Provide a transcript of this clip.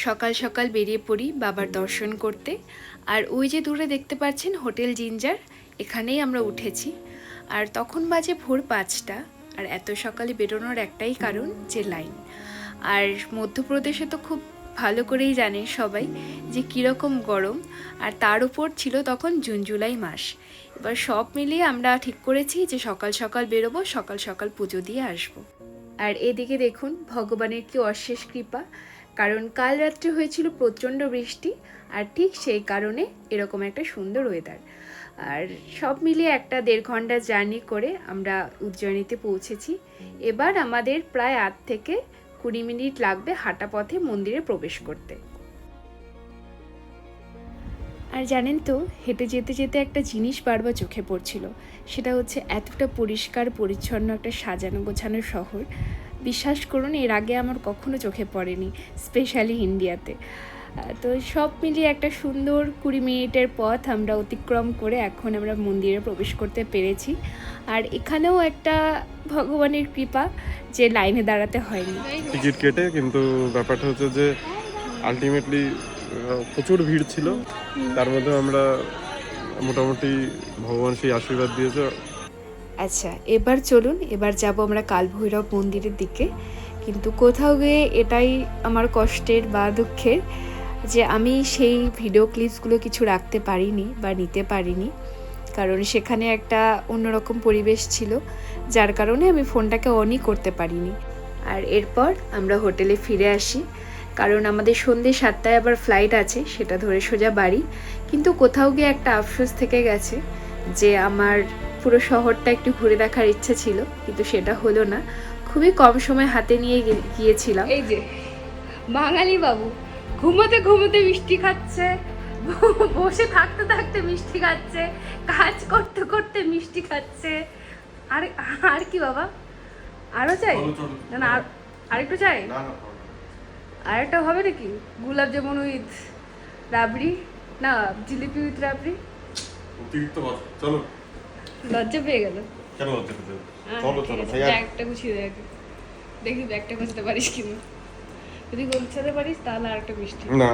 সকাল সকাল বেরিয়ে পড়ি বাবার দর্শন করতে। আর ওই যে দূরে দেখতে পাচ্ছেন হোটেল জিঞ্জার, এখানেই আমরা উঠেছি। আর তখন বাজে ভোর 5টা। আর এত সকালে বেরোনোর একটাই কারণ যে লাইন। আর মধ্যপ্রদেশে তো খুব ভালো করেই জানে সবাই যে কীরকম গরম, আর তার উপর ছিল তখন জুন জুলাই মাস। এবার সব মিলিয়ে আমরা ঠিক করেছি যে সকাল সকাল বেরোবো, সকাল সকাল পুজো দিয়ে আসবো। আর এদিকে দেখুন ভগবানের কি অশেষ কৃপা, কারণ কাল রাত্রে হয়েছিল প্রচণ্ড বৃষ্টি, আর ঠিক সেই কারণে এরকম একটা সুন্দর ওয়েদার। আর সব মিলিয়ে একটা 1.5 ঘন্টা জার্নি করে আমরা উজ্জয়িনীতে পৌঁছেছি। এবার আমাদের প্রায় 8 থেকে 20 মিনিট লাগবে হাঁটা পথে মন্দিরে প্রবেশ করতে। আর জানেন তো, হেঁটে যেতে যেতে একটা জিনিস বারবার চোখে পড়ছিল, সেটা হচ্ছে এতটা পরিষ্কার পরিচ্ছন্ন একটা সাজানো গোছানো শহর। বিশ্বাস করুন, এর আগে আমার কখনো চোখে পড়েনি, স্পেশালি ইন্ডিয়াতে। তো সব মিলিয়ে একটা সুন্দর 20 মিনিটের পথ আমরা অতিক্রম করে এখন আমরা মন্দিরে প্রবেশ করতে পেরেছি। আর এখানেও একটা ভগবানের কৃপা যে লাইনে দাঁড়াতে হয়নি। টিকিট কেটে, কিন্তু ব্যাপারটা হচ্ছে যে আলটিমেটলি প্রচুর ভিড় ছিল, তার মধ্যে আমরা মোটামুটি ভগবান সেই আশীর্বাদ দিয়েছে। আচ্ছা, এবার চলুন, এবার যাব আমরা কালভৈরব মন্দিরের দিকে। কিন্তু কোথাও গিয়ে এটাই আমার কষ্টের বা দুঃখের যে আমি সেই ভিডিও ক্লিপসগুলো কিছু রাখতে পারিনি বা নিতে পারিনি, কারণ সেখানে একটা অন্যরকম পরিবেশ ছিল, যার কারণে আমি ফোনটাকে অনই করতে পারিনি। আর এরপর আমরা হোটেলে ফিরে আসি, কারণ আমাদের সন্ধ্যে 7টায় আবার ফ্লাইট আছে, সেটা ধরে সোজা বাড়ি। কিন্তু কোথাও গিয়ে একটা আফসোস থেকে গেছে যে আমার পুরো শহরটা একটু ঘুরে দেখার ইচ্ছে ছিল, কিন্তু সেটা হলো না। খুবই কম সময় হাতে নিয়ে গিয়েছিলাম। এই যে বাঙালি বাবু ঘুমোতে ঘুমোতে মিষ্টি খাচ্ছে, বসে থাকতে থাকতে মিষ্টি খাচ্ছে, কাজ করতে করতে মিষ্টি খাচ্ছে। আর আর কি বাবা, আরো চাই? না না, আরেকটু চাই? আরেকটা হবে নাকি? গোলাপ জামুন উইথ রাবড়ি, না জিলিপি উইথ রাবড়ি। চলো, লজ্জা পেয়ে গেল। কেন লজ্জা পেতে? ব্যাগটা গুছিয়ে দেখ, দেখি ব্যাগটা গুছাতে পারিস কিনা। যদি গোছাতে পারিস তাহলে আরেকটা মিষ্টি। না